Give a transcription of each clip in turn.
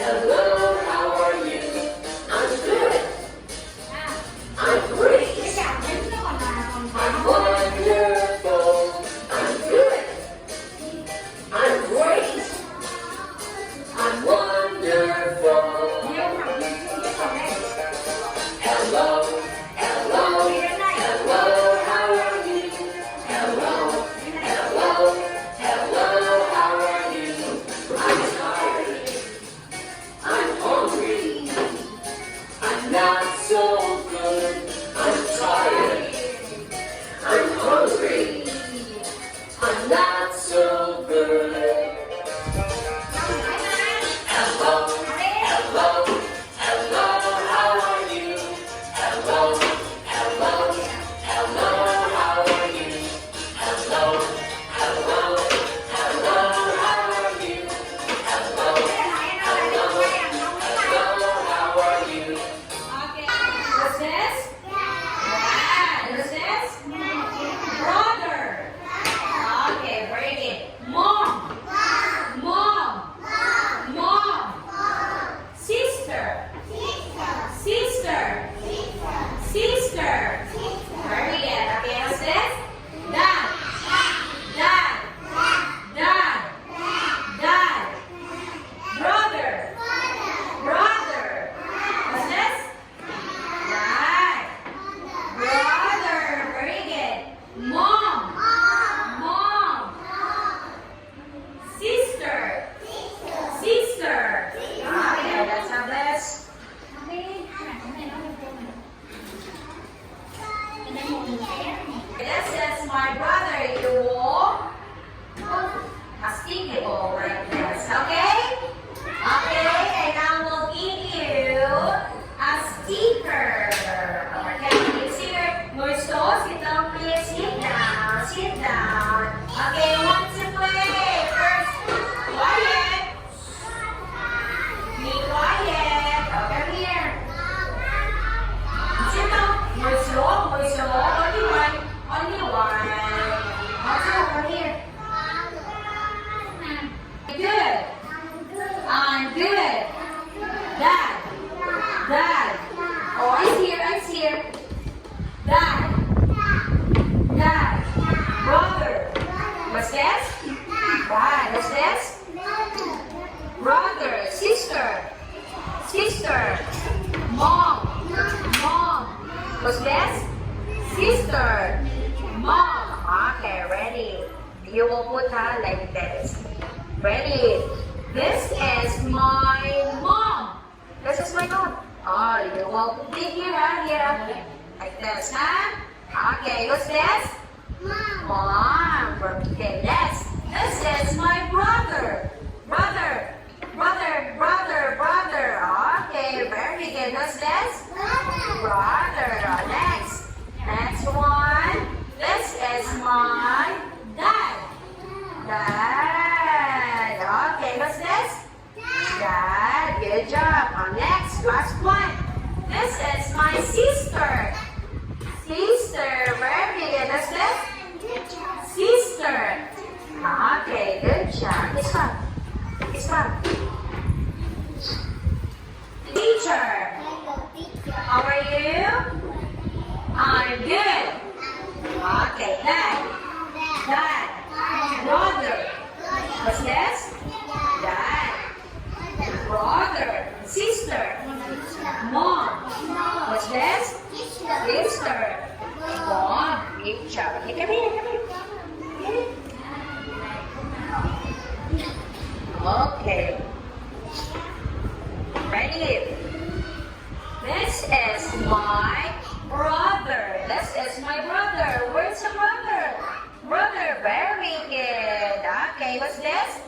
Hello, how are you? I'm good. I'm great. I'm wonderful. I'm good. I'm great. I'm wonderful. Hello, hello, hello, how are you? Hello, hello, hello, how are you? I'm tired. I'm hungry. I'm not so good. I'm tired. I'm hungry. I'm not so good. Hello, hello, hello, how are you? Hello, hello, hello, how are you? Hello, hello, hello, how are you? Hello, hello, hello, how are you? What's this? What's this? Brother. Okay, very good. Mom. Mom. Mom. Sister. Sister. Sister. Very good. Okay, what's this? Dad. Dad. Dad. Dad. Brother. Brother. What's this? Right. Brother. Very good. Mom. Mom. Sister. Sister. Okay, let's have this. This is my brother. You walk a sticky ball like this. Okay? Okay, and I will give you a sticker. Okay, you see her? Gusto? Sit down, please. Sit down. Sit down. Okay, want to play? First, quiet. Be quiet. Okay, here. Sit down. Gusto? Gusto? Only one. Only one. Okay, over here. Good. I'm good. Dad. Dad. Oh, I'm here. I'm here. Dad. Dad. Brother. What's this? Right. What's this? Brother. Sister. Sister. Mom. Mom. What's this? Sister. Mom. Okay, ready. You will put her like this. Ready? This is my mom. This is my mom. Oh, you will put it here. Like this, huh? Okay, what's this? Mom. Okay, yes. This is my brother. Brother. Brother, brother, brother. Okay, very good. What's this? Brother. Next. Next one. This is my dad. Dad. Okay, what's this? Dad. Good job. Next, last one. This is my sister. Sister. Very good. What's this? Sister. Okay, good job. This one. This one. Teacher. How are you? I'm good. Okay, Dad. Dad. Brother. What's this? Dad. Brother. Sister. Mom. What's this? Sister. Mom. Good job. Okay, come here, come here. Okay. Ready? This is my brother. This is my brother. Where's the brother? Brother, very good. Okay, what's this?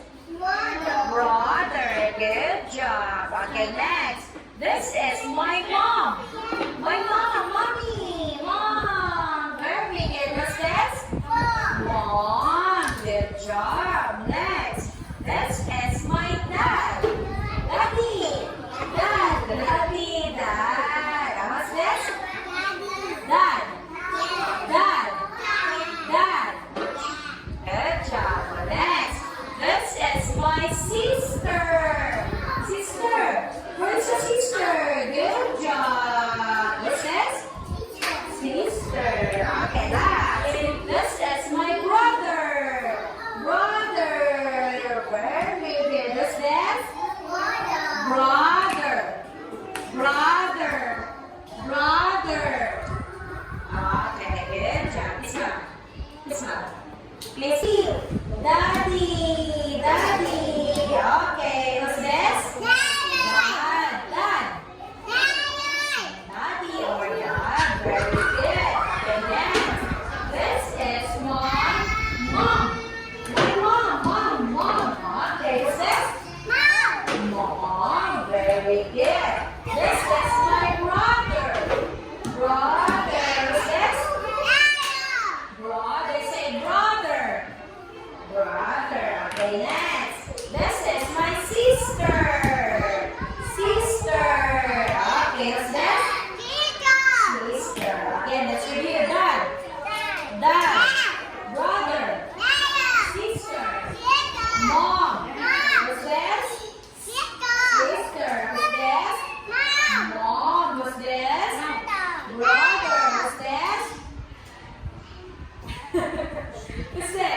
Brother, good job. Okay, next. This is my mom. My mom, mommy, mom. Very good. What's this? Mom, good job. Next. This is my dad. Daddy. Dad, daddy, dad. What's this? Dad. Dad. Dad. Good job. Next. This is my sister. Sister. Very good. This is my brother. Brother. Who's this? Brother. Say brother. Brother. Okay, next. This is my sister. Sister. Okay, what's that? Sister. Again, let's review. Dad. Dad. Brother. Sister. Mom. What's this? Sister. What's this? Mom. What's this? Brother. What's this? What's this?